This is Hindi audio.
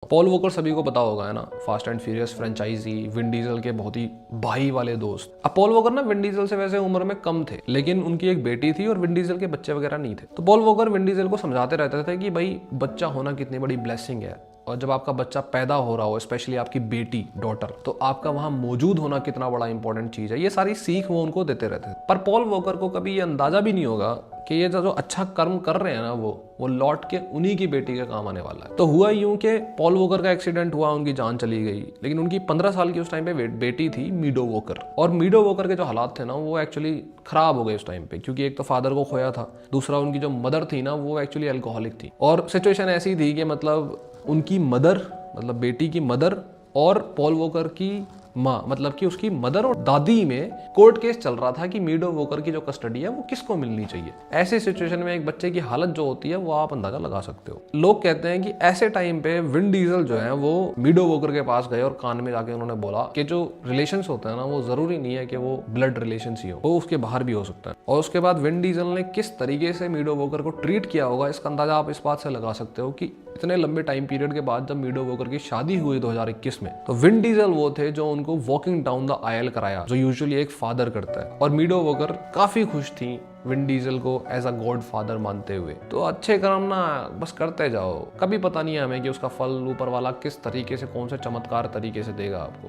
पॉल वॉकर सभी को पता होगा, है ना, Fast and Furious franchise, Vin Diesel के बहुत ही भाई वाले दोस्त। अब पॉल वॉकर ना विन डीजल से वैसे उम्र में कम थे, लेकिन उनकी एक बेटी थी और विन डीजल के बच्चे वगैरह नहीं थे। तो पॉल वॉकर विन डीजल को समझाते रहते थे कि भाई बच्चा होना कितनी बड़ी ब्लेसिंग है, और जब आपका बच्चा पैदा हो रहा हो, स्पेशली आपकी बेटी डॉटर, तो आपका वहां मौजूद होना कितना बड़ा इंपॉर्टेंट चीज है। ये सारी सीख वो उनको देते रहते थे। पर पॉल वॉकर को कभी ये अंदाजा भी नहीं होगा कि ये जो अच्छा कर्म कर रहे हैं ना वो लौट के उन्हीं की बेटी के काम आने वाला है। तो हुआ यूं कि पॉल वॉकर का एक्सीडेंट हुआ, उनकी जान चली गई, लेकिन उनकी 15 साल की उस टाइम पे बेटी थी मीडो वॉकर। और मीडो वॉकर के जो हालात थे ना वो एक्चुअली खराब हो गए उस टाइम पे, क्योंकि एक तो फादर को खोया था, दूसरा उनकी जो मदर थी ना वो एक्चुअली अल्कोहलिक थी। और सिचुएशन ऐसी थी कि मतलब उनकी मदर, मतलब बेटी की मदर और पॉल वॉकर की माँ, मतलब कि उसकी मदर और दादी में कोर्ट केस चल रहा था कि मीडो वॉकर की जो कस्टडी है वो किसको मिलनी चाहिए। ऐसे सिचुएशन में एक बच्चे की हालत जो होती है वो आप अंदाजा लगा सकते हो। लोग कहते हैं कि ऐसे टाइम पे विन डीजल जो है वो मीडो वॉकर के पास गए और कान में जाके उन्होंने बोला कि जो रिलेशंस होते हैं ना वो जरूरी नहीं है कि वो ब्लड रिलेशन ही हो, वो उसके बाहर भी हो सकता है। और उसके बाद विन डीजल ने किस तरीके से मीडो वॉकर को ट्रीट किया होगा, इसका अंदाजा आप इस बात से लगा सकते हो कि इतने लंबे टाइम पीरियड के बाद जब मीडो वॉकर की शादी हुई 2021 में, तो विन डीजल वो थे जो उनको वॉकिंग डाउन द आयल कराया, जो यूजुअली एक फादर करता है। और मीडो वॉकर काफी खुश थी विन डीजल को एज अ गॉड फादर मानते हुए। तो अच्छे कर्म ना बस करते जाओ, कभी पता नहीं है हमें कि उसका फल ऊपर वाला किस तरीके से, कौन से चमत्कार तरीके से देगा आपको।